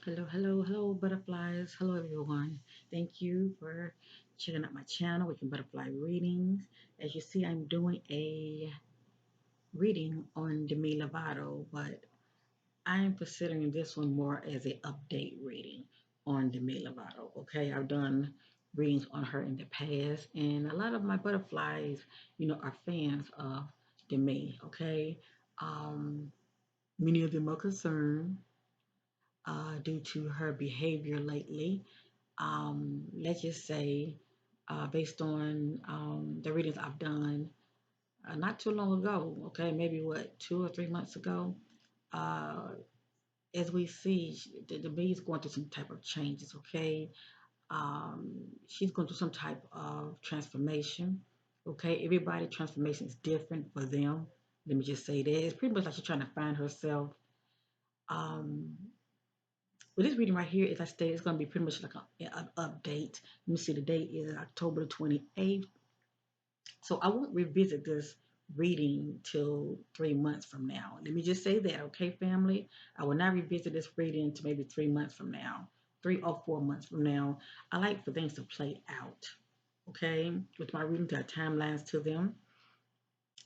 Hello, hello, hello, butterflies. Hello, everyone. Thank you for checking out my channel, Waking Butterfly Readings. As you see, I'm doing a reading on Demi Lovato, but I'm considering this one more as an update reading on Demi Lovato. Okay, I've done readings on her in the past, and a lot of my butterflies, are fans of Demi. Okay, um, many of them are concerned due to her behavior lately. Let's just say, based on the readings I've done not too long ago, okay, maybe what, 2 or 3 months ago, uh, as we see, the bee is going through some type of changes, okay? She's going through some type of transformation, okay? Everybody transformation is different for them. Let me just say that. It's pretty much like she's trying to find herself. Um, Well, this reading right here, as I stated, it's going to be pretty much like an update. Let me see, the date is October the 28th. So I won't revisit this reading till 3 months from now. Let me just say that, okay, family? I will not revisit this reading until maybe 3 months from now, 3 or 4 months from now. I like for things to play out, okay? With my readings, there are timelines to them.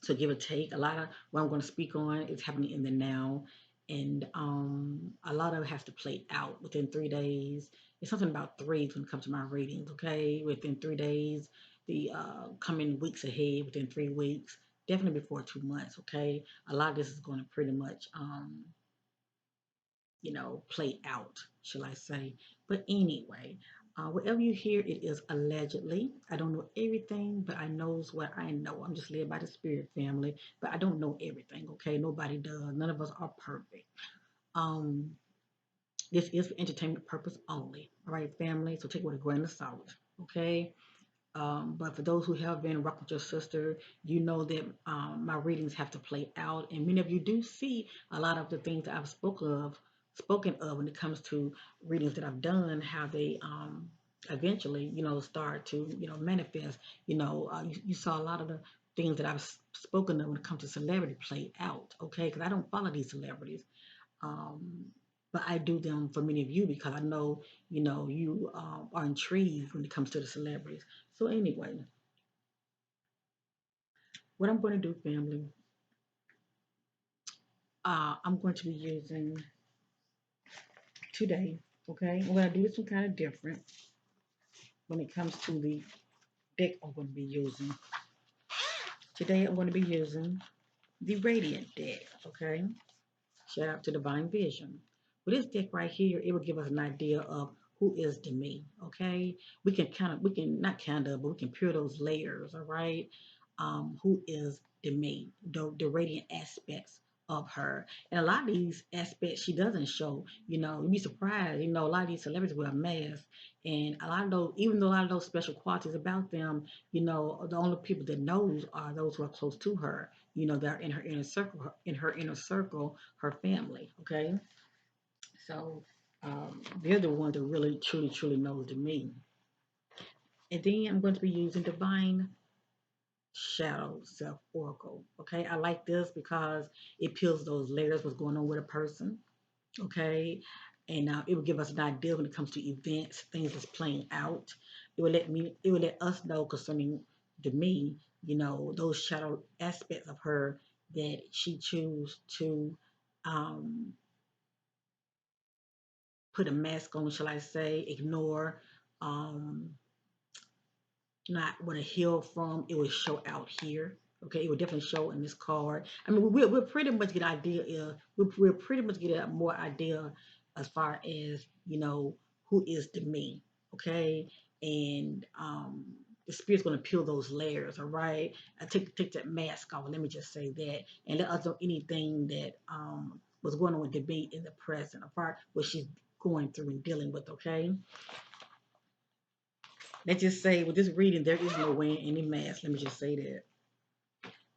So give or take, a lot of what I'm going to speak on is happening in the now, and a lot of it has to play out within 3 days. It's something about threes when it comes to my readings. Okay, within 3 days, the coming weeks ahead, within 3 weeks, definitely before 2 months. Okay, a lot of this is going to pretty much play out, shall I say. But anyway, whatever you hear, it is allegedly. I don't know everything, but I knows what I know. I'm just led by the spirit, family, but I don't know everything, okay? Nobody does. None of us are perfect. Um, this is for entertainment purpose only, all right, family? So take it with a grain of salt, okay? But for those who have been rocking with your sister, you know that my readings have to play out, and many of you do see a lot of the things that I've spoken of when it comes to readings that I've done, how they eventually, start to, manifest. You saw a lot of the things that I've spoken of when it comes to celebrity play out, okay? Because I don't follow these celebrities. Um, but I do them for many of you because I know, you are intrigued when it comes to the celebrities. So anyway, what I'm going to do, family, I'm going to be using today. Okay, I'm going to do this one kind of different when it comes to the deck I'm going to be using. Today, I'm going to be using the Radiant deck. Okay, shout out to Divine Vision. With this deck right here, it will give us an idea of who is the me. Okay, we can not kind of, but we can peel those layers. All right, who is the me, the radiant aspects of her, and a lot of these aspects she doesn't show. You'd be surprised. A lot of these celebrities wear masks, and a lot of those, even though a lot of those special qualities about them, the only people that knows are those who are close to her. That are in her inner circle, her family. Okay, so they're the ones that really, truly, truly knows the me. And then I'm going to be using Divine Shadow Self Oracle. Okay, I like this because it peels those layers, what's going on with a person. Okay, and it will give us an idea when it comes to events, things that's playing out. It will let us know concerning the me, those shadow aspects of her that she choose to um, put a mask on, shall I say, ignore, um, not want to heal from. It will show out here. Okay, it will definitely show in this card. I mean, we'll pretty much get an idea. We'll pretty much get a more idea as far as who is the me. Okay, and the spirit's going to peel those layers. All right, I take that mask off. Let me just say that, and let us know anything that was going on with the me in the present, apart what she's going through and dealing with. Okay. Let's just say with this reading, there is no wearing any mask. Let me just say that.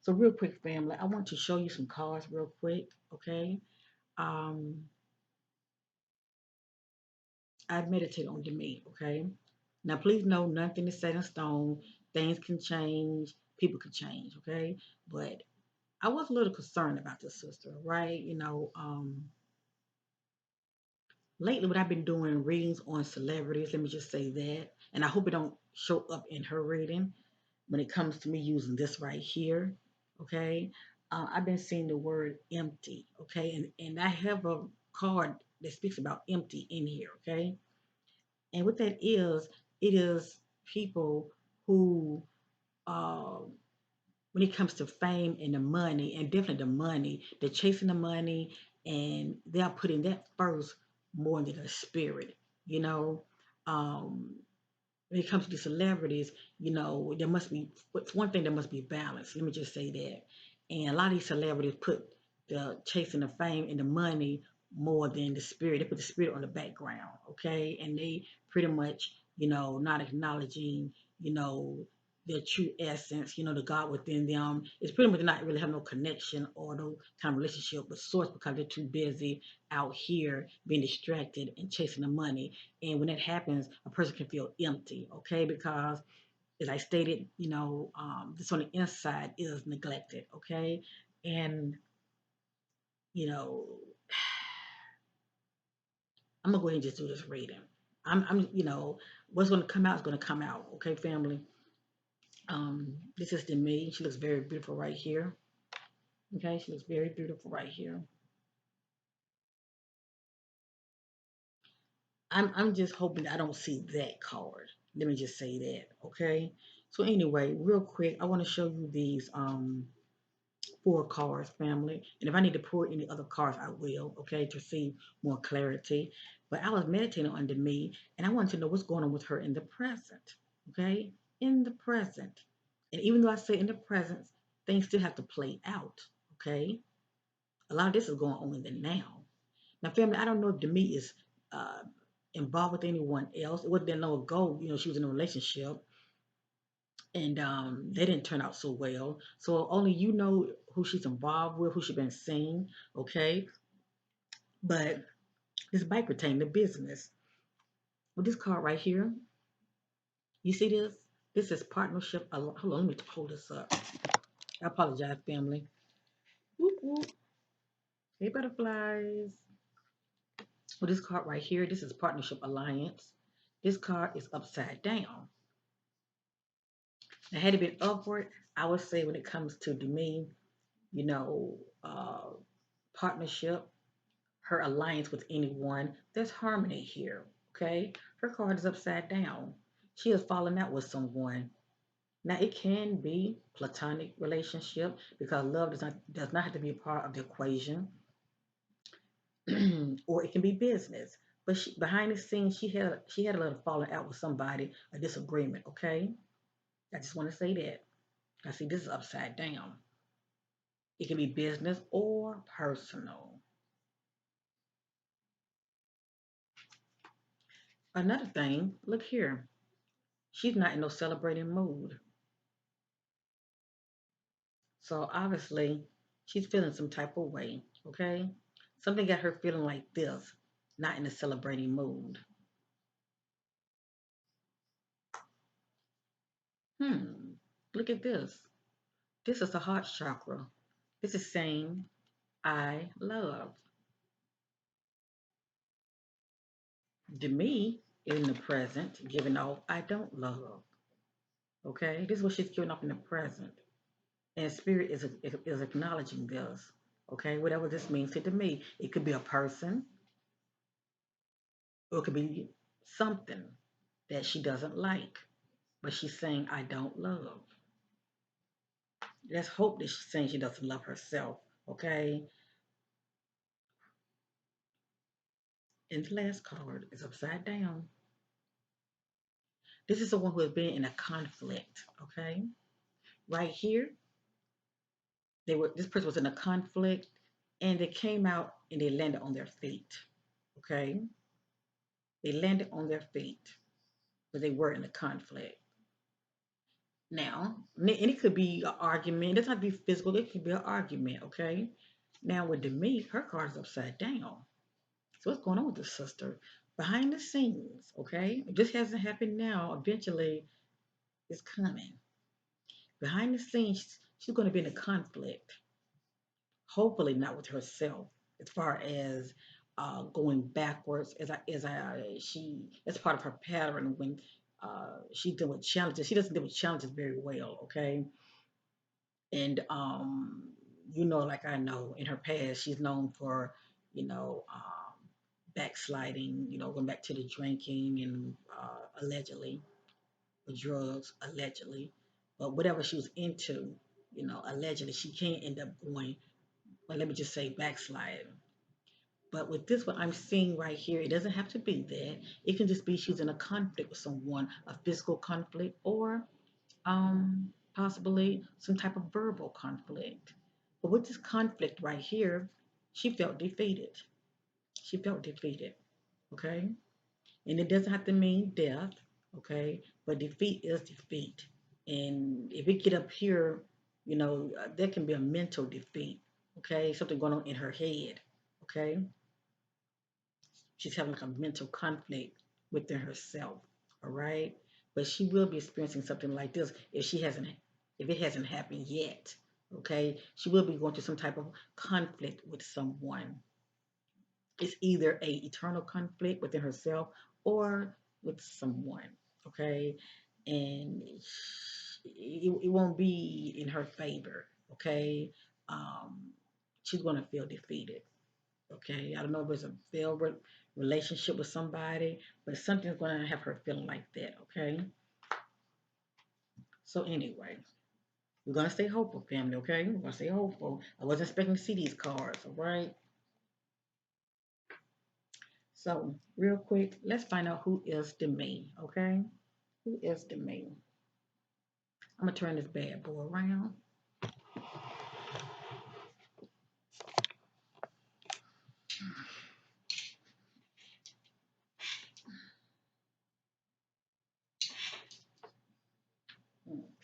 So real quick, family, I want to show you some cards real quick, okay? Um, I meditate on Demi, okay? Now, please know nothing is set in stone. Things can change. People can change, okay? But I was a little concerned about this sister, right? lately what I've been doing readings on celebrities, let me just say that. And I hope it don't show up in her reading when it comes to me using this right here. Okay. I've been seeing the word empty. Okay. And I have a card that speaks about empty in here. Okay. And what that is, it is people who, uh, when it comes to fame and the money, and definitely the money, they're chasing the money and they're putting that first more than the spirit, you know. Um, when it comes to the celebrities, there must be, it's one thing, there must be balance. Let me just say that. And a lot of these celebrities put the chasing the fame and the money more than the spirit. They put the spirit on the background, okay? And they pretty much, not acknowledging, you know, their true essence, the God within them. It's pretty much not really have no connection or no kind of relationship with source because they're too busy out here being distracted and chasing the money. And when that happens, a person can feel empty, okay? Because as I stated, this on the inside is neglected, okay? And, you know, I'm gonna go ahead and just do this reading. What's gonna come out is gonna come out, okay, family? This is Demi. She looks very beautiful right here. Okay, she looks very beautiful right here. I'm just hoping I don't see that card. Let me just say that, okay? So anyway, real quick, I want to show you these four cards, family. And if I need to pull any other cards, I will, okay, to see more clarity. But I was meditating on me, and I wanted to know what's going on with her in the present, okay? In the present. And even though I say in the present, things still have to play out, okay? A lot of this is going on in the now. Now, family, I don't know if Demi is uh, involved with anyone else. It wasn't that long ago, she was in a relationship and they didn't turn out so well. So only you know who she's involved with, who she's been seeing, okay? But this might pertain to business. With this card right here, you see this? This is partnership. Hold on, let me hold this up. I apologize, family. Whoop, whoop. Hey, butterflies. With this card right here, this is partnership alliance. This card is upside down. Now, had it been upward, I would say when it comes to Demi, you know, uh, partnership, her alliance with anyone, there's harmony here. Okay, her card is upside down. She has fallen out with someone. Now it can be platonic relationship because love does not have to be a part of the equation, or it can be business. But behind the scenes, she had a little falling out with somebody, a disagreement. Okay, I just want to say that. I see this is upside down. It can be business or personal. Another thing, look here. She's not in no celebrating mood. So obviously, she's feeling some type of way, okay? Something got her feeling like this, not in a celebrating mood. Hmm, look at this. This is the heart chakra. This is saying, I love. Demi in the present, giving off, I don't love. Okay? This is what she's giving off in the present. And spirit is acknowledging this. Okay? Whatever this means to me. It could be a person, or it could be something that she doesn't like, but she's saying, I don't love. Let's hope that she's saying she doesn't love herself, okay? And the last card is upside down. This is someone who has been in a conflict, okay? Right here, this person was in a conflict and they came out and they landed on their feet, okay? They landed on their feet, but they were in a conflict. Now, and it could be an argument. It doesn't have to be physical. It could be an argument, okay? Now, with Demi, her card is upside down. So what's going on with this sister? Behind the scenes, okay? If this hasn't happened now, eventually it's coming. Behind the scenes, she's going to be in a conflict. Hopefully not with herself, as far as going backwards as she that's part of her pattern when she deal with challenges. She doesn't deal with challenges very well, okay? And like I know in her past, she's known for, backsliding, going back to the drinking and allegedly the drugs, allegedly. But whatever she was into, allegedly, she can end up going, well, let me just say backsliding. But with this, what I'm seeing right here, it doesn't have to be that. It can just be she's in a conflict with someone, a physical conflict, or possibly some type of verbal conflict. But with this conflict right here, she felt defeated. She felt defeated. Okay. And it doesn't have to mean death. Okay. But defeat is defeat. And if we get up here, there can be a mental defeat. Okay. Something going on in her head. Okay. She's having like a mental conflict within herself. All right. But she will be experiencing something like this if it hasn't happened yet. Okay. She will be going through some type of conflict with someone. It's either a eternal conflict within herself or with someone. Okay. And it won't be in her favor. Okay. Um, she's going to feel defeated. Okay, I don't know if it's a failed relationship with somebody, but something's going to have her feeling like that. Okay, so anyway, we're going to stay hopeful, family. Okay, we're going to stay hopeful. I wasn't expecting to see these cards. All right, so real quick, let's find out who is the me. Okay, who is the me? I'm gonna turn this bad boy around.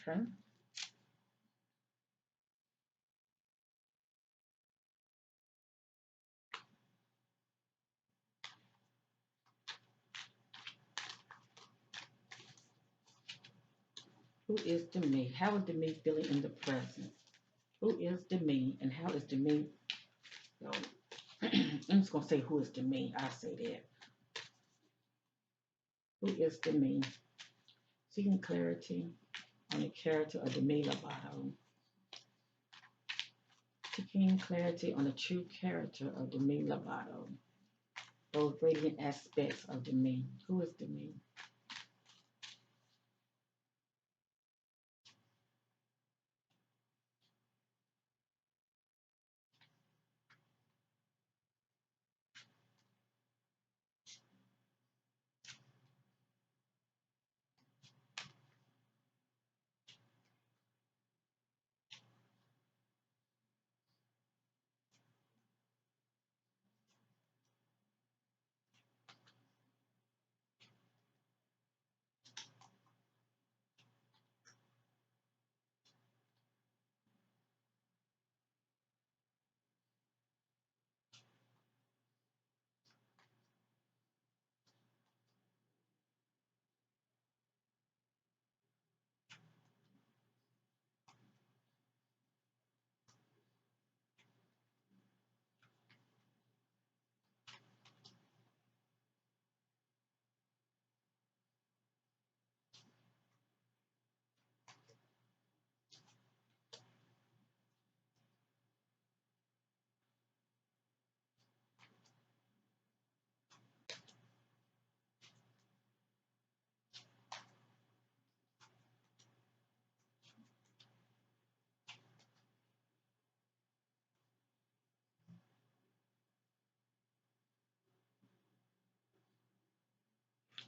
Okay, who is the me? How is the me feeling in the present? Who is the me, and how is the me? So, I'm just gonna say who is the me. I say that. Who is the me? Seeking clarity on the character of Demi Lovato. Seeking clarity on the true character of Demi Lovato. Those radiant aspects of Demi. Who is Demi?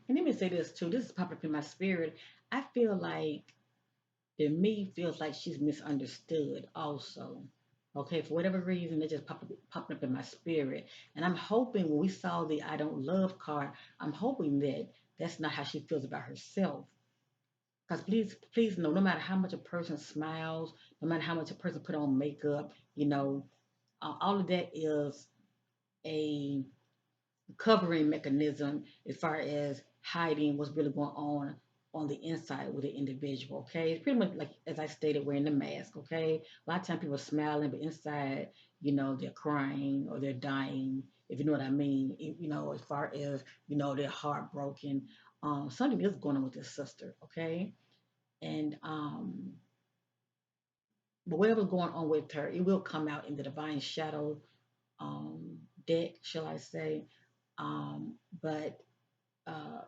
And let me say this too. This is popping up in my spirit. I feel like Demi feels like she's misunderstood also. Okay, for whatever reason, it just popped up in my spirit. And I'm hoping when we saw the I don't love card, I'm hoping that that's not how she feels about herself. Because please know, no matter how much a person smiles, no matter how much a person put on makeup, all of that is a covering mechanism as far as hiding what's really going on the inside with the individual. Okay, it's pretty much like as I stated, wearing the mask. Okay, a lot of times people are smiling, but inside, they're crying or they're dying. if you know what I mean. As far as they're heartbroken. Something is going on with this sister, okay? And but whatever's going on with her, it will come out in the divine shadow deck, shall I say? But uh,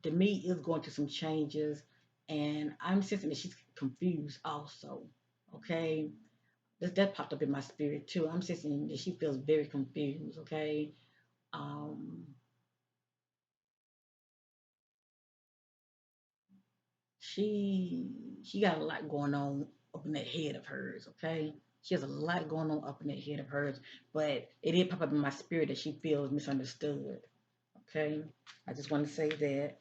Demi is going through some changes, and I'm sensing that she's confused also. Okay, that popped up in my spirit too. I'm sensing that she feels very confused. Okay, um, she she got a lot going on up in that head of hers. Okay, she has a lot going on up in that head of hers, but it did pop up in my spirit that she feels misunderstood. Okay, I just want to say that.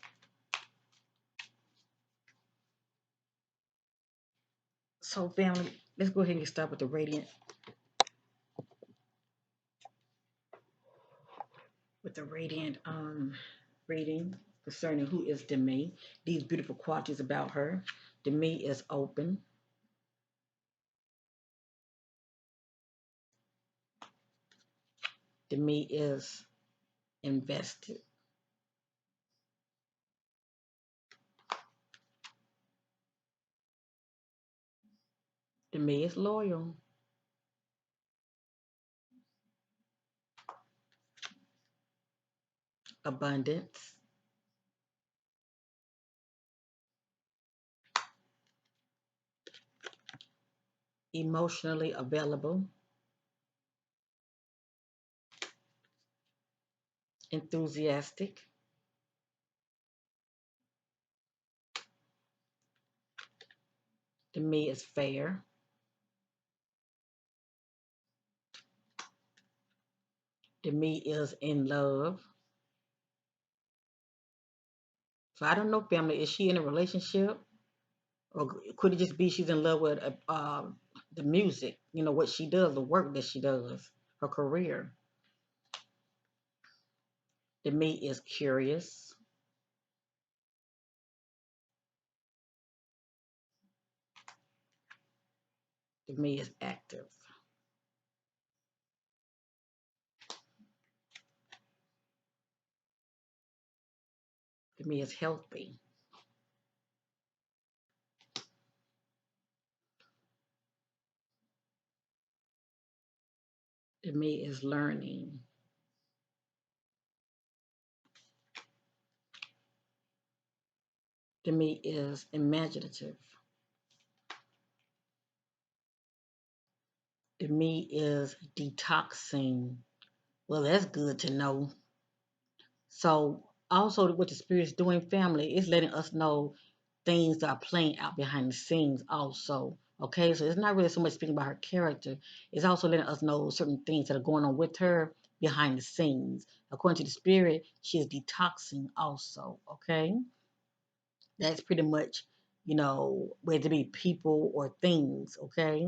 So, family, let's go ahead and get started with the radiant reading concerning who is Demi. These beautiful qualities about her. Demi is open. Demi is invested. Demi is loyal. Abundance. Emotionally available. Enthusiastic. Demi is fair. Demi is in love. So I don't know, family. Is she in a relationship? Or could it just be she's in love with the music, what she does, the work that she does, her career? The me is curious. The me is active. The me is healthy. The me is learning. The me is imaginative. The me is detoxing. Well, that's good to know. So also what the spirit's doing, family, is letting us know things that are playing out behind the scenes also. Okay, so it's not really so much speaking about her character. It's also letting us know certain things that are going on with her behind the scenes. According to the spirit, she is detoxing also. Okay, that's pretty much, whether it be people or things. Okay,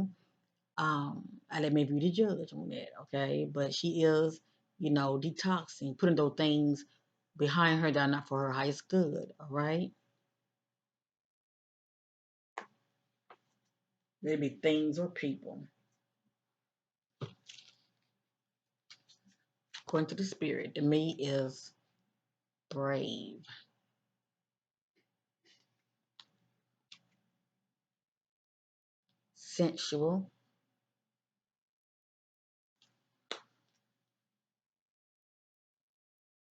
I let maybe be the judge on that. Okay, but she is, detoxing, putting those things behind her that are not for her highest good. All right, maybe things or people. According to the spirit, the me is brave, sensual,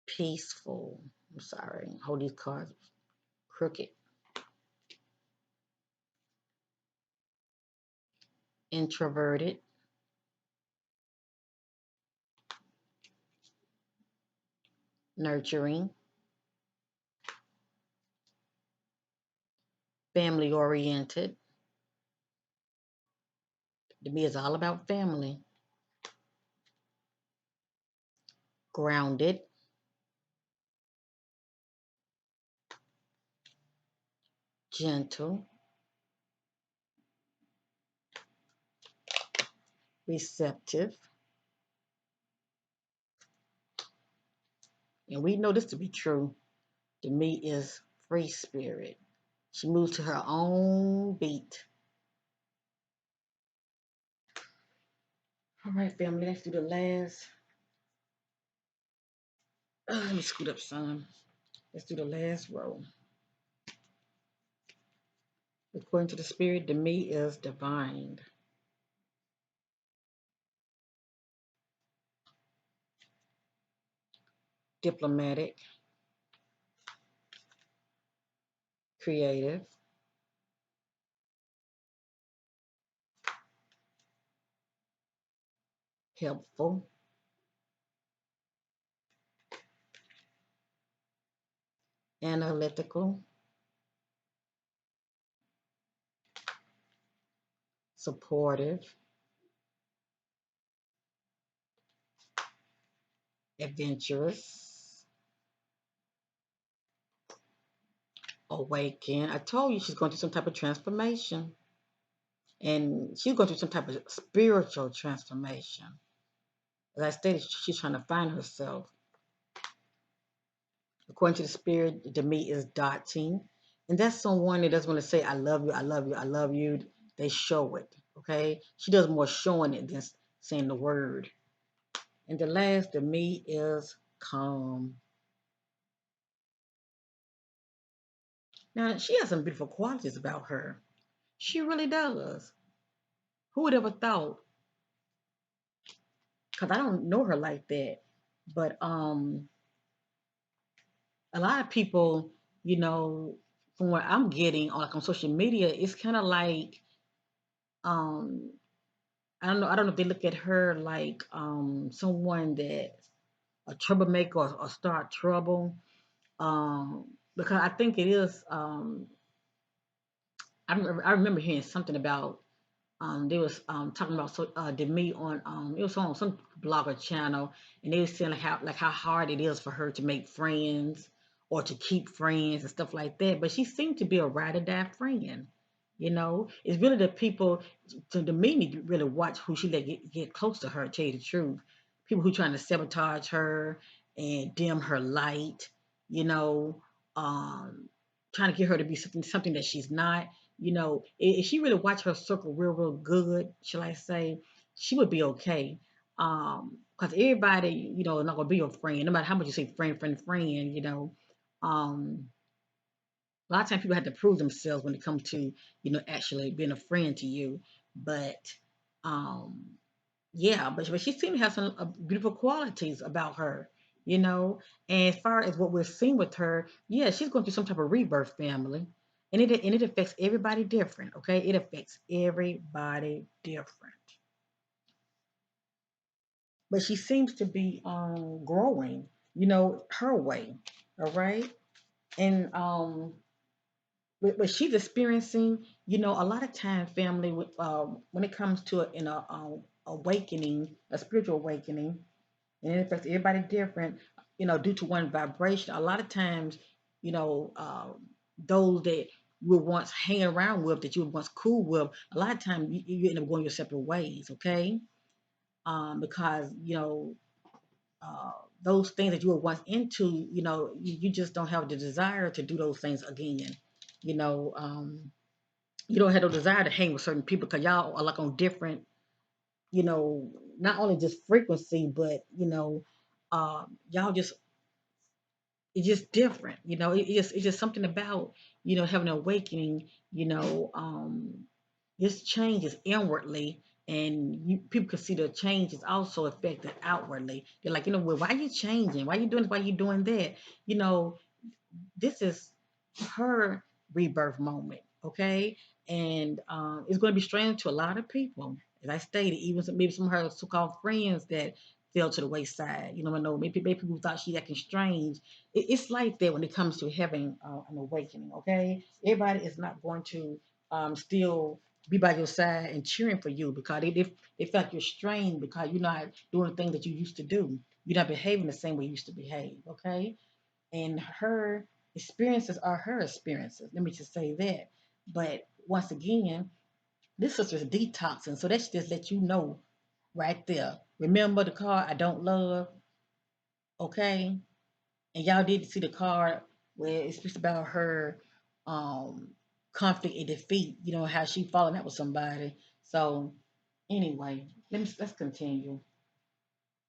peaceful. I'm sorry, hold these cards crooked. Introverted, nurturing, family oriented. The me is all about family. Grounded, gentle, receptive. And we know this to be true. The me is free spirit. She moves to her own beat. All right, family, let's do the last Let me scoot up some. Let's do the last row. According to the spirit, the me is divine, diplomatic, creative, helpful, analytical, supportive, adventurous, awaken. I told you she's going through some type of transformation. And she's going through some type of spiritual transformation. As I stated, she's trying to find herself. According to the spirit, the me is dotting. And that's someone that doesn't want to say, I love you, I love you, I love you. They show it. Okay? She does more showing it than saying the word. And the last, the me is calm. Now, she has some beautiful qualities about her. She really does. Who would ever thought? Because I don't know her like that. But a lot of people, you know, from what I'm getting on like on social media, it's kind of like um I don't know if they look at her like someone that's a troublemaker or start trouble. Because I think it is I remember hearing something about they was talking about Demi on it was on some blogger channel, and they was saying like how hard it is for her to make friends or to keep friends and stuff like that. But she seemed to be a ride or die friend. You know, it's really the people to the me need to really watch who she let get close to her. Tell you the truth, people who trying to sabotage her and dim her light. You know, um, trying to get her to be something that she's not. You know, if she really watched her circle real good, shall I say, she would be okay. Because everybody, you know, is not gonna be your friend, no matter how much you say friend, you know. Um, a lot of times people have to prove themselves when it comes to, you know, actually being a friend to you. But um, yeah, but she seemed to have some beautiful qualities about her, you know. And as far as what we're seeing with her, yeah, she's going through some type of rebirth, family, and it affects everybody different. Okay, it affects everybody different. But she seems to be growing, you know, her way. All right, and what she's experiencing, you know, a lot of time, family, when it comes to awakening, a spiritual awakening and it affects everybody different, you know, due to one vibration. A lot of times, you know, those that you were once hanging around with, that you were once cool with, a lot of times you end up going your separate ways, okay? Because, you know, uh, those things that you were once into, you know, you just don't have the desire to do those things again. You know, you don't have no desire to hang with certain people because y'all are like on different, you know, not only just frequency, but, you know, y'all just it's just different, you know. It's just something about, you know, having an awakening, you know. This changes inwardly, and people can see the change is also affected outwardly. They're like, you know, well, why are you changing? Why are you doing this? Why are you doing that? You know, this is her rebirth moment, okay? And it's going to be strange to a lot of people. As I stated, even maybe some of her so-called friends that fell to the wayside. You know, I know maybe people thought she acting strange. It's like that when it comes to having an awakening, okay? Everybody is not going to still be by your side and cheering for you because they feel like you're strained because you're not doing the things that you used to do. You're not behaving the same way you used to behave, okay? And her experiences are her experiences. Let me just say that. But once again, this sister's detoxing, so that should just let you know right there. Remember the card I don't love, okay? And y'all did see the card where it speaks about her um conflict and defeat. You know how she falling out with somebody. So anyway, let's continue.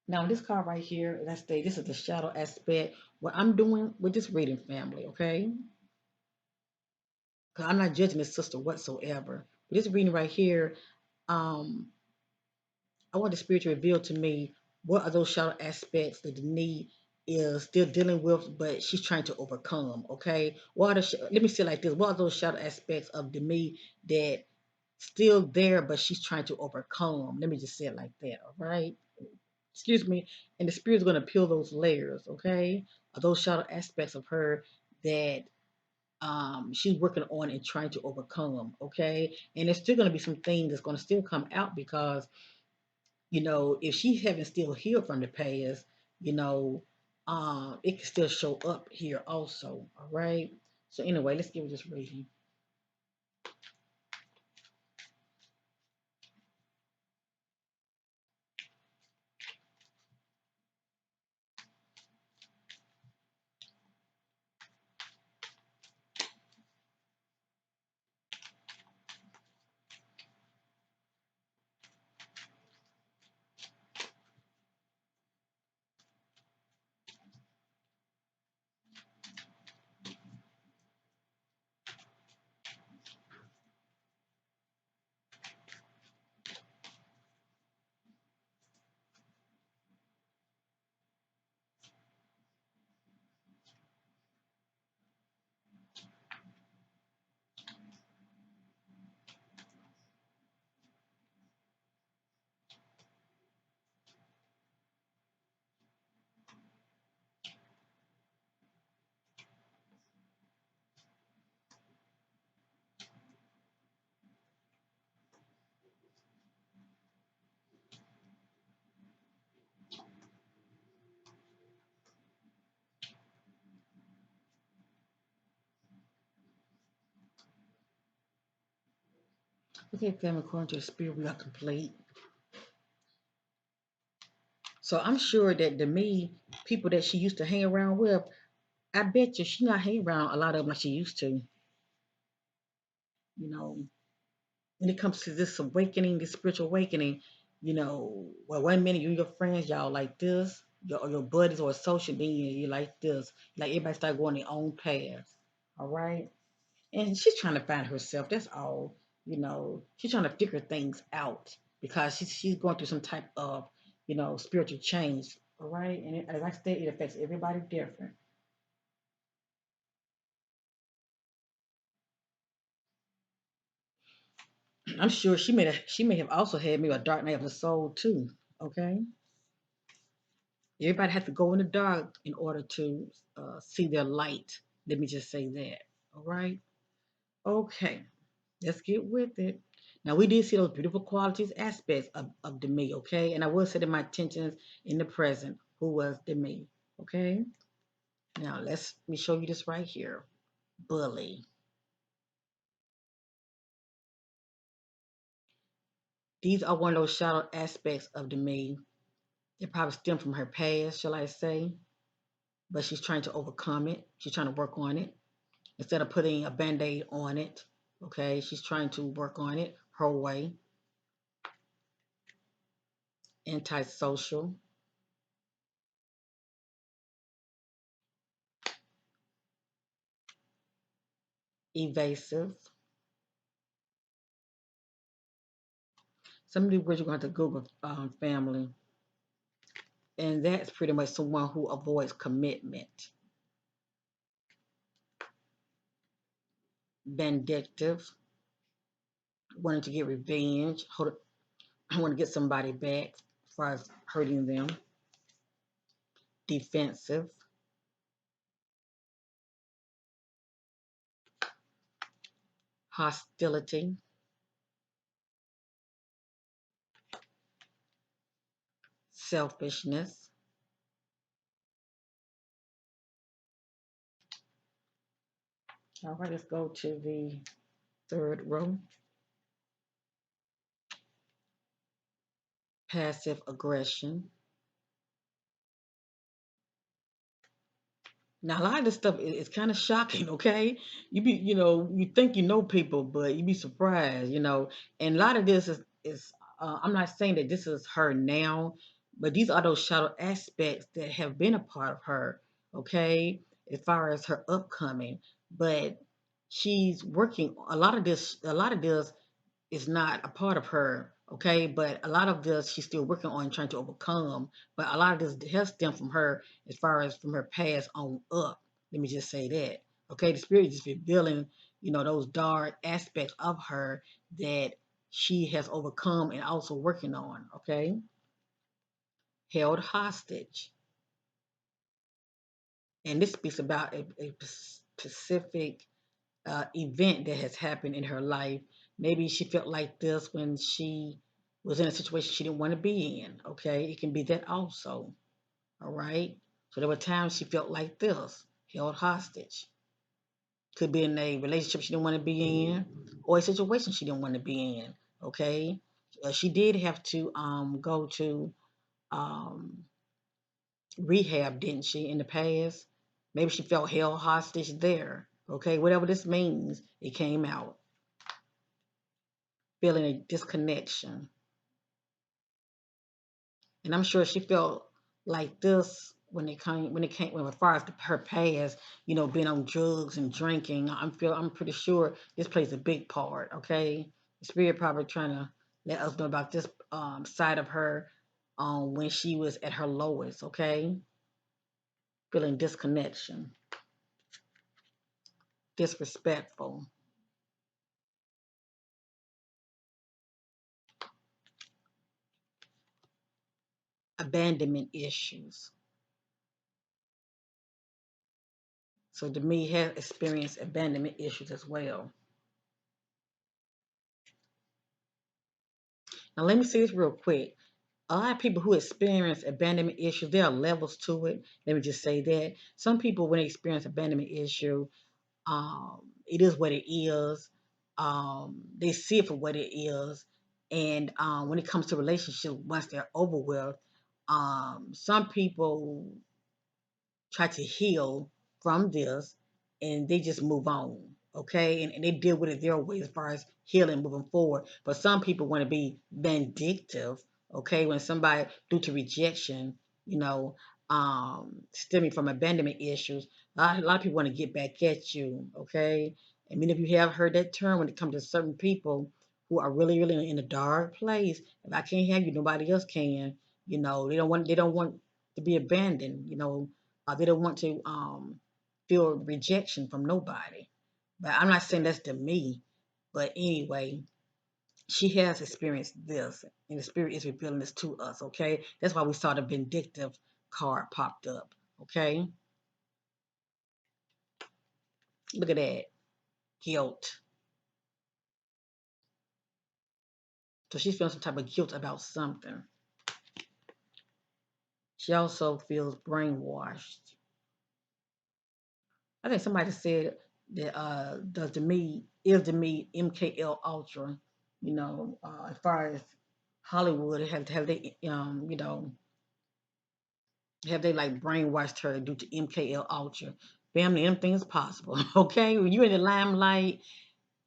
Now, this card right here, let's say this is the shadow aspect. What I'm doing with this reading, family, okay? Because I'm not judging this sister whatsoever. But this reading right here, um, I want the spirit to reveal to me what are those shadow aspects that the need is still dealing with, but she's trying to overcome. Okay, let me say it like this: what are those shadow aspects of the me that still there, but she's trying to overcome? Let me just say it like that. All right. Excuse me. And the spirit's going to peel those layers. Okay, of those shadow aspects of her that she's working on and trying to overcome. Okay, and there's still going to be some things that's going to still come out because if she haven't still healed from the past, you know, it can still show up here also. All right. So anyway, let's give it this reading. Okay, family, according to the spirit, we are complete. So I'm sure that the me people that she used to hang around with, I bet you she not hanging around a lot of them like she used to. You know, when it comes to this awakening, this spiritual awakening, well, one minute you and your friends, y'all like this, your buddies or social, then you like this. Like everybody start going their own paths. All right. And she's trying to find herself. That's all. She's trying to figure things out because she's going through some type of, spiritual change. All right. And as I said, it affects everybody different. I'm sure she may have also had maybe a dark night of the soul too. Okay. Everybody has to go in the dark in order to see their light. Let me just say that. All right. Okay. Let's get with it. Now we did see those beautiful qualities, aspects of the me, okay? And I will set in my intentions in the present, who was the me. Okay? Now let me show you this right here. Bully. These are one of those shadow aspects of the me. They probably stem from her past, shall I say? But she's trying to overcome it. She's trying to work on it. Instead of putting a band-aid on it, okay? She's trying to work on it her way. Antisocial, evasive. Some of these words you're going to have to Google, family. And that's pretty much someone who avoids commitment. Vindictive, wanting to get revenge, I want to get somebody back as far as hurting them. Defensive, hostility, selfishness. All right, let's go to the third row. Passive aggression. Now, a lot of this stuff is kind of shocking, okay? You think you know people, but you be surprised. And a lot of this is I'm not saying that this is her now, But these are those shadow aspects that have been a part of her, okay, as far as her upcoming. But she's working a lot of this is not a part of her, okay? But a lot of this she's still working on trying to overcome. But a lot of this has stemmed from her as far as from her past on up. Let me just say that. Okay, the spirit is just revealing, those dark aspects of her that she has overcome and also working on, okay? Held hostage. And this speaks about a specific event that has happened in her life. Maybe she felt like this when she was in a situation she didn't want to be in. Okay, it can be that also. All right. So there were times she felt like this, held hostage. Could be in a relationship she didn't want to be in, or a situation she didn't want to be in. Okay. She did have to go to um, rehab, didn't she, in the past? Maybe she felt held hostage there. Okay, whatever this means, it came out. Feeling a disconnection. And I'm sure she felt like this when as far as her past, being on drugs and drinking. I'm pretty sure this plays a big part. Okay, the spirit probably trying to let us know about this side of her when she was at her lowest. Okay, feeling disconnection, disrespectful, abandonment issues. So Demi has experienced abandonment issues as well. Now let me say this real quick. A lot of people who experience abandonment issues, there are levels to it. Let me just say that. Some people, when they experience abandonment issue, it is what it is. They see it for what it is. And when it comes to relationships, once they're over with, some people try to heal from this and they just move on. Okay. And they deal with it their way as far as healing, moving forward. But some people want to be vindictive. Okay. When somebody, due to rejection, you know, stemming from abandonment issues, a lot of people want to get back at you. Okay. And many of you have heard that term when it comes to certain people who are really, really in a dark place. If I can't have you, nobody else can. They don't want to be abandoned. They don't want to feel rejection from nobody. But I'm not saying that's to me. But anyway, she has experienced this, and the spirit is revealing this to us. Okay, that's why we saw the vindictive card popped up. Okay, look at that guilt. So she's feeling some type of guilt about something. She also feels brainwashed. I think somebody said that does to me is to me MKL Ultra. As far as Hollywood have they have they like brainwashed her due to MKL Ultra? Family, anything's possible. Okay, when you're in the limelight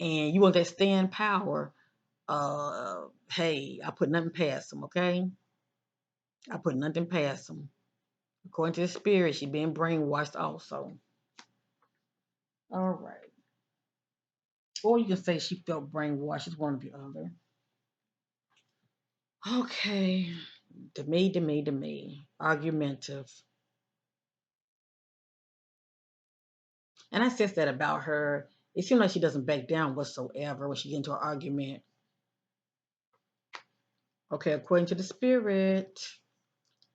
and you want that stand power, hey, I put nothing past them. Okay, I put nothing past them. According to the spirit, she being brainwashed also. All right. Or you can say she felt brainwashed. It's one or the other. Okay. To me. Argumentative. And I sense that about her. It seems like she doesn't back down whatsoever when she get into an argument. Okay, according to the spirit,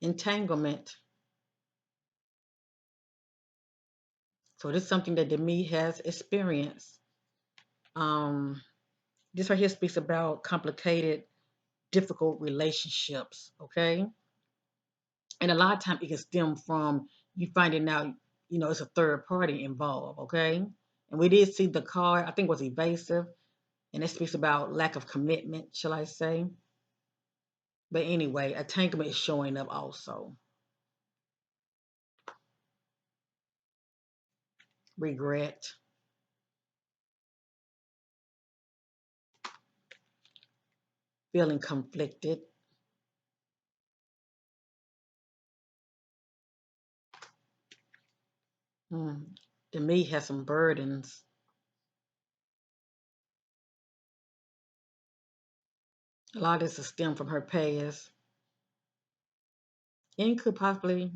entanglement. So this is something that Demi has experienced. Um, this right here speaks about complicated, difficult relationships. Okay, and a lot of times it can stem from you finding out, it's a third party involved. Okay, and we did see the card. I think was evasive, and it speaks about lack of commitment, shall I say? But anyway, entanglement is showing up also. Regret, feeling conflicted, Hmm. To me, has some burdens. A lot of this is stem from her past, and could possibly,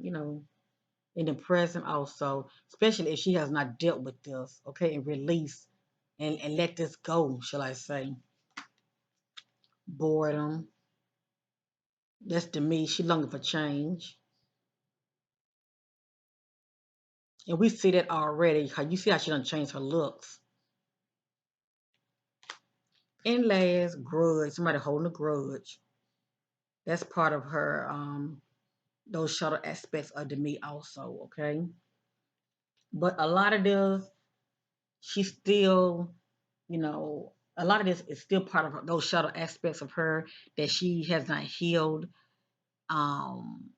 in the present also, especially if she has not dealt with this, okay, and release and let this go, shall I say. Boredom. That's to me, she longing for change. And we see that already. How you see how she done changed her looks. And last, grudge. Somebody holding a grudge. That's part of her those shadow aspects of the me also, okay? But a lot of this, she still, a lot of this is still part of her, those shadow aspects of her that she has not healed. Um,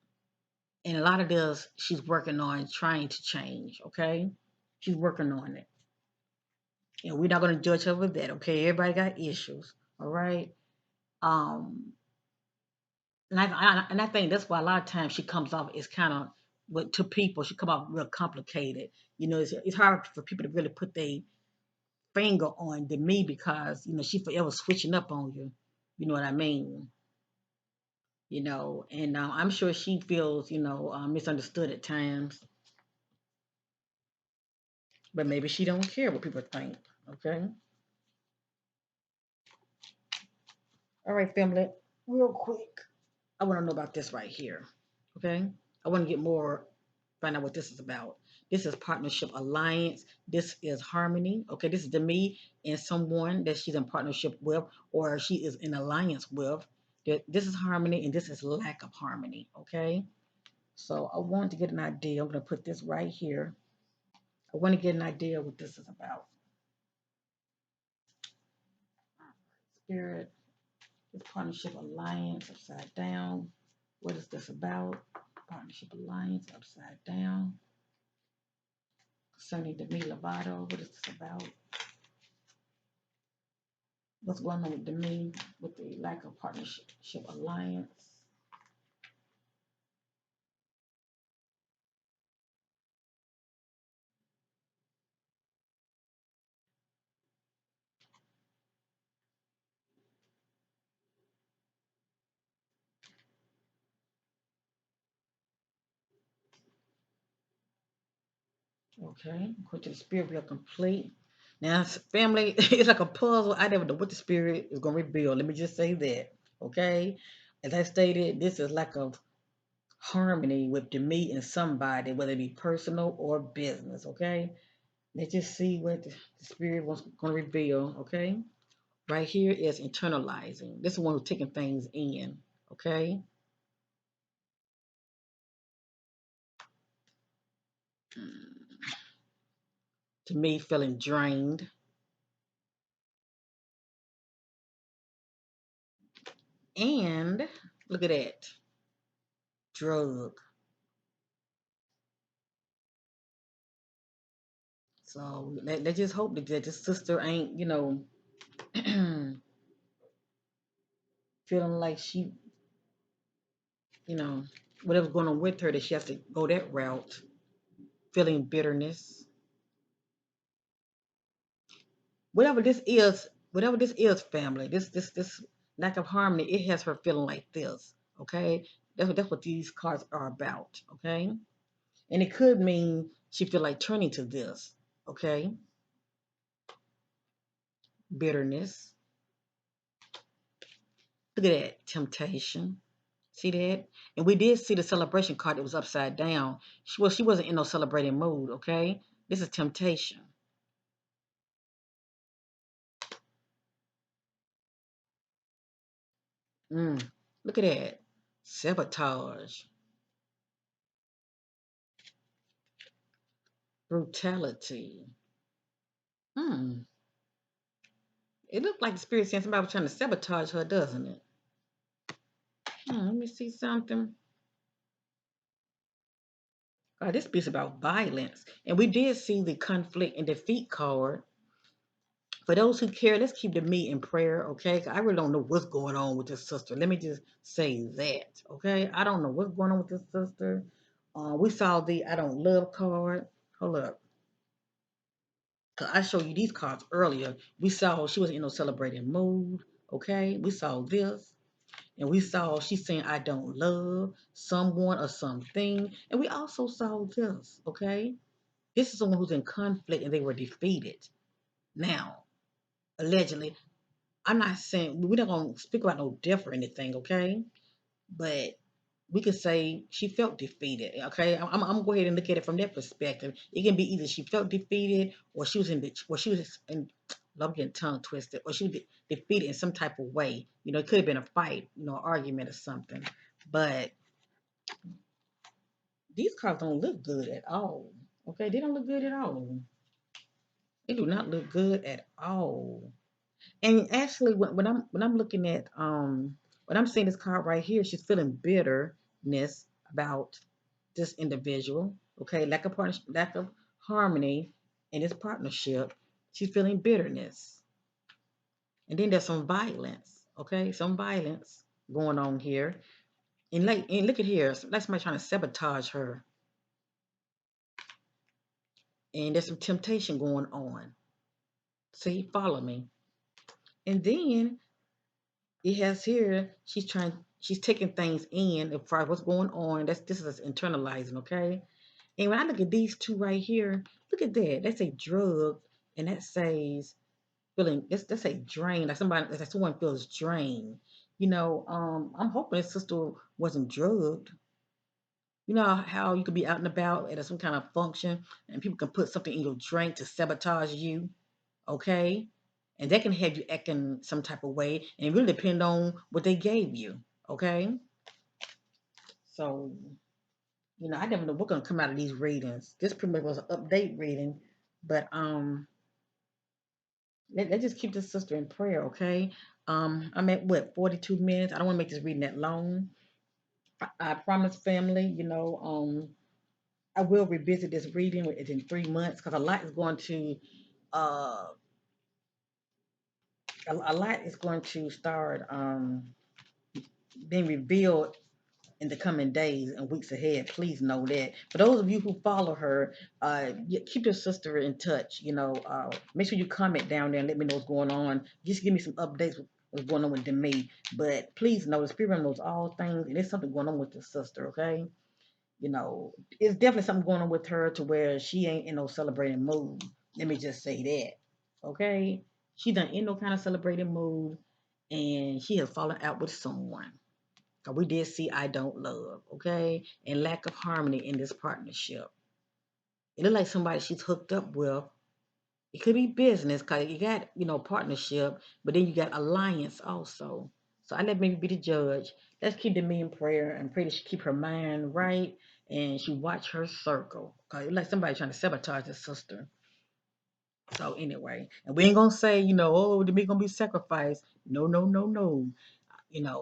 and a lot of this she's working on trying to change, okay? She's working on it. And we're not gonna judge her with that, okay? Everybody got issues, all right? Um, and I think that's why a lot of times she comes off as kind of, with to people she come off real complicated. It's hard for people to really put their finger on the me because she forever switching up on you. You know what I mean? And I'm sure she feels misunderstood at times, but maybe she don't care what people think. Okay. All right, family. Real quick, I want to know about this right here. Okay. I want to get more, find out what this is about. This is partnership alliance. This is harmony. Okay. This is the me and someone that she's in partnership with or she is in alliance with. This is harmony and this is lack of harmony. Okay. So I want to get an idea. I'm going to put this right here. I want to get an idea what this is about. Spirit, this partnership alliance upside down. What is this about? Partnership alliance upside down. Concerning Demi Lovato, what is this about? What's going on with Demi with the lack of partnership alliance? Okay, according to the spirit, we are complete. Now, family, it's like a puzzle. I never know what the spirit is going to reveal. Let me just say that. Okay, as I stated, this is like a harmony with the me and somebody, whether it be personal or business. Okay, let's just see what the spirit was going to reveal. Okay, right here is internalizing. This is one who's taking things in. Okay, to me, feeling drained, and look at that drug. So let's just hope that this sister ain't, feeling like she, you know, whatever's going on with her, that she has to go that route, feeling bitterness. Whatever this is, family, this lack of harmony, it has her feeling like this. Okay, that's what these cards are about. Okay, and it could mean she feel like turning to this. Okay, bitterness. Look at that temptation. See that? And we did see the celebration card that was upside down. She wasn't in no celebrating mood. Okay, this is temptation. Mm, look at that sabotage, brutality. Hmm. It looked like the spirit saying somebody was trying to sabotage her, doesn't it? Let me see something. This piece about violence. And we did see the conflict and defeat card. For those who care, let's keep the me in prayer, okay? I really don't know what's going on with this sister. Let me just say that, okay? I don't know what's going on with this sister. We saw the I don't love card. Hold up. Cause I showed you these cards earlier. We saw she was in no celebrating mood. Okay. We saw this. And we saw she's saying I don't love someone or something. And we also saw this. Okay. This is someone who's in conflict and they were defeated. Now, allegedly, I'm not saying we're not gonna speak about no death or anything, okay? But we could say she felt defeated. Okay, I'm gonna go ahead and look at it from that perspective. It can be either she felt defeated, or she was in the, or she was in. Love getting tongue twisted, or she was defeated in some type of way. You know, it could have been a fight, you know, argument or something. But these cards don't look good at all. Okay, they don't look good at all. They do not look good at all. And actually, when I'm looking at when I'm seeing this card right here, she's feeling bitterness about this individual. Okay, lack of partnership, lack of harmony in this partnership. She's feeling bitterness, and then there's some violence. Okay, some violence going on here. And look at here, that's somebody trying to sabotage her, and there's some temptation going on. See, follow me. And then it has here she's taking things in as far as what's going on. This is internalizing, okay? And when I look at these two right here, look at that. That's a drug, and that says feeling. That's a drain. Like someone feels drained. You know, I'm hoping his sister wasn't drugged. You know how you could be out and about at some kind of function, and people can put something in your drink to sabotage you, okay? And that can have you acting some type of way, and it really depend on what they gave you, okay? So, you know, I never know what's gonna come out of these readings. This pretty much was an update reading, but let's just keep this sister in prayer, okay? I'm at what 42 minutes. I don't want to make this reading that long. I promise, family. You know, I will revisit this reading within 3 months because a lot is going to uh a lot is going to start being revealed in the coming days and weeks ahead. Please know that. For those of you who follow her, keep your sister in touch. You know, make sure you comment down there and let me know what's going on. Just give me some updates with what's going on with Demi. But please know the spirit realm knows all things, and there's something going on with the sister. Okay, you know, it's definitely something going on with her to where she ain't in no celebrating mood. Let me just say that. Okay, she done in no kind of celebrating mood, and she has fallen out with someone. Cause we did see I don't love, okay, and lack of harmony in this partnership. It look like somebody she's hooked up with. It could be business, cause you got partnership, but then you got alliance also. So I let maybe be the judge. Let's keep the me in prayer and pray that she keep her mind right and she watch her circle. Cause it like somebody trying to sabotage her sister. So anyway, and we ain't gonna say oh the me gonna be sacrificed. No, no, no, no.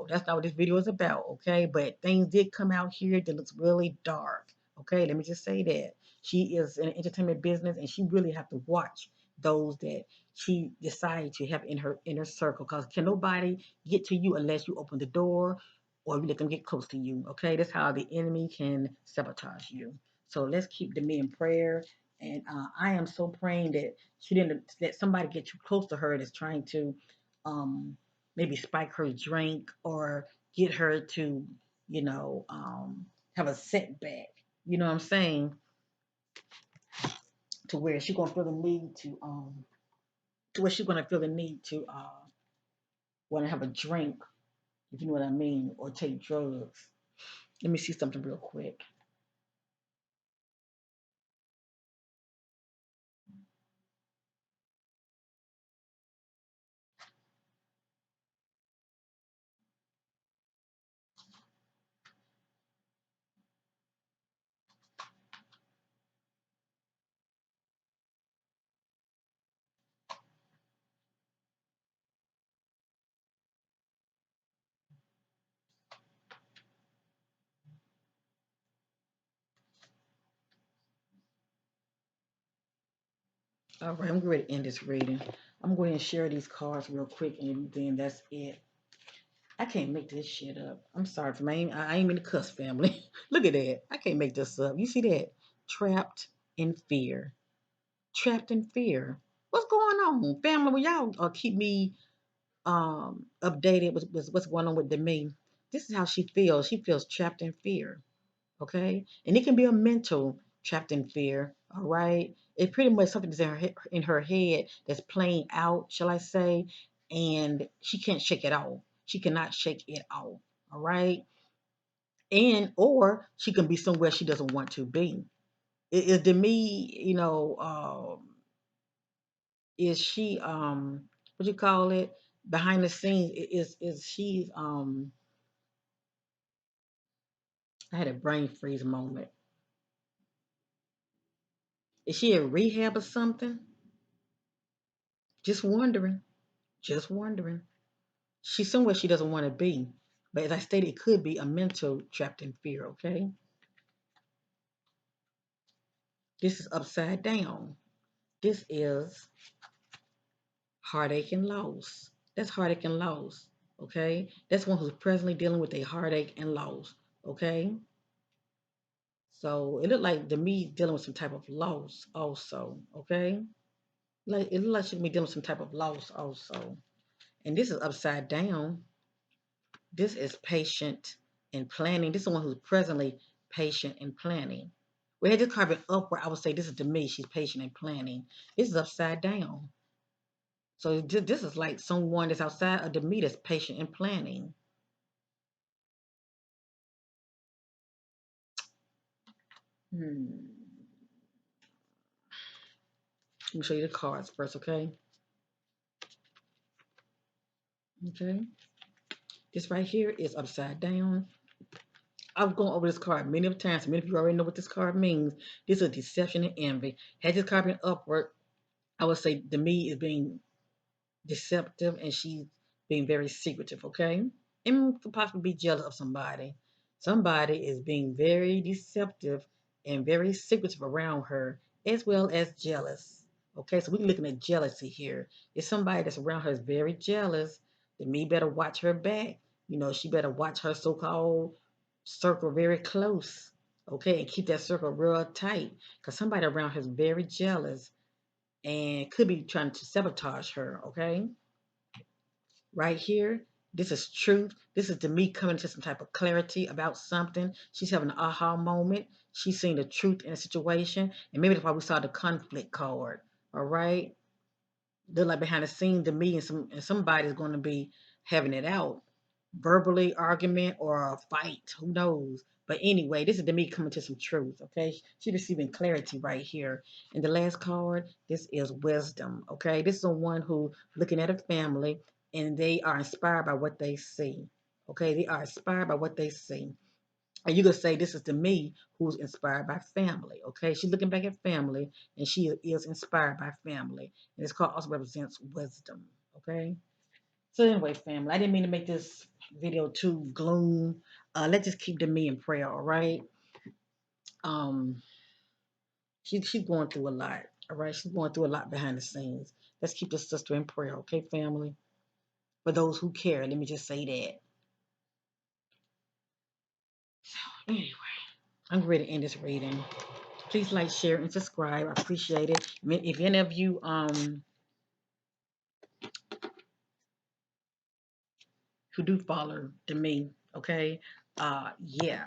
That's not what this video is about, okay? But things did come out here that looks really dark. Okay, let me just say that. She is in the entertainment business and she really have to watch those that she decided to have in her inner circle. Because can nobody get to you unless you open the door or you let them get close to you. Okay, that's how the enemy can sabotage you. So let's keep the me in prayer. And I am so praying that she didn't let somebody get too close to her that's trying to um, maybe spike her drink or get her to, have a setback. You know what I'm saying? To where she's gonna feel the need to where she's gonna feel the need to want to have a drink, if you know what I mean, or take drugs. Let me see something real quick. All right, I'm going to end this reading. I'm going to share these cards real quick, and then that's it. I can't make this shit up. I'm sorry for my. I ain't mean to cuss, family. Look at that. I can't make this up. You see that? Trapped. in fear. Trapped in fear. What's going on, family? Will y'all keep me updated with what's going on with Demi? This is how she feels. She feels trapped in fear. Okay, and it can be a mental trapped in fear. All right, it's pretty much something that's in her head that's playing out, shall I say, and she can't shake it off. She cannot shake it off. All right, and or she can be somewhere she doesn't want to be. Is Demi, is she what you call it, behind the scenes? Is she I had a brain freeze moment. Is she in rehab or something? Just wondering. Just wondering. She's somewhere she doesn't want to be. But as I stated, it could be a mental trapped in fear, okay? This is upside down. This is heartache and loss. That's heartache and loss, okay? That's one who's presently dealing with a heartache and loss, okay? So it looked like to me dealing with some type of loss also, okay? Like it looked like she could be dealing with some type of loss also. And this is upside down. This is patient and planning. This is someone who's presently patient and planning. We had this card upward. I would say this is to me. She's patient and planning. This is upside down. So this is like someone that's outside of the me that's patient and planning. Hmm. Let me show you the cards first, okay? Okay. This right here is upside down. I've gone over this card many of times. Many of you already know what this card means. This is deception and envy. Had this card been upward, I would say the me is being deceptive and she's being very secretive, okay? And could possibly be jealous of somebody. Somebody is being very deceptive and very secretive around her, as well as jealous. Okay, so we're looking at jealousy here. If somebody that's around her is very jealous, then me better watch her back. She better watch her so-called circle very close. Okay, and keep that circle real tight. Because somebody around her is very jealous and could be trying to sabotage her, okay? Right here, this is truth. This is to me coming to some type of clarity about something. She's having an aha moment. She's seeing the truth in a situation. And maybe that's why we saw the conflict card. All right. They're like behind the scenes to me and somebody's going to be having it out. Verbally, argument, or a fight. Who knows? But anyway, this is to me coming to some truth, okay? She's receiving clarity right here. And the last card, this is wisdom, okay? This is someone who looking at a family and they are inspired by what they see, okay? They are inspired by what they see. And you could say this is to me who's inspired by family, okay? She's looking back at family and she is inspired by family. And this card also represents wisdom, okay? So anyway, family, I didn't mean to make this video too gloom. Let's just keep the me in prayer, all right? Um, she's going through a lot, all right? She's going through a lot behind the scenes. Let's keep this sister in prayer, okay, family? For those who care, let me just say that. Anyway, I'm ready to end this reading. Please like, share, and subscribe. I appreciate it. If any of you who do follow the me, okay, yeah,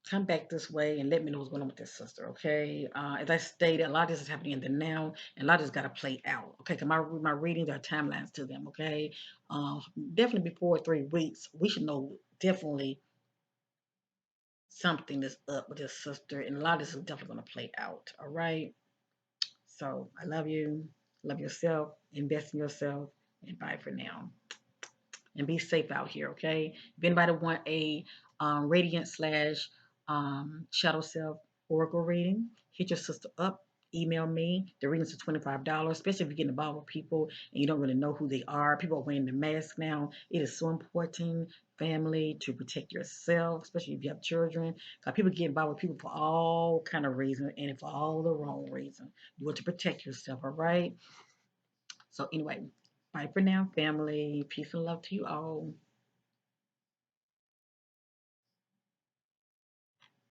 come back this way and let me know what's going on with this sister, okay? As I stated, a lot of this is happening in the now, and a lot of this got to play out, okay? Because my readings are timelines to them, okay? Definitely before 3 weeks, we should know definitely something is up with this sister, and a lot of this is definitely going to play out, all right? So I love you, love yourself, invest in yourself, and bye for now. And be safe out here, okay? If anybody want a radiant slash shadow self oracle reading, hit your sister up. Email me. The readings are $25, especially if you're getting involved with people and you don't really know who they are. People are wearing the mask now. It is so important, family, to protect yourself, especially if you have children. Because people get involved with people for all kind of reasons and for all the wrong reasons. You want to protect yourself, all right? So anyway, bye for now, family. Peace and love to you all.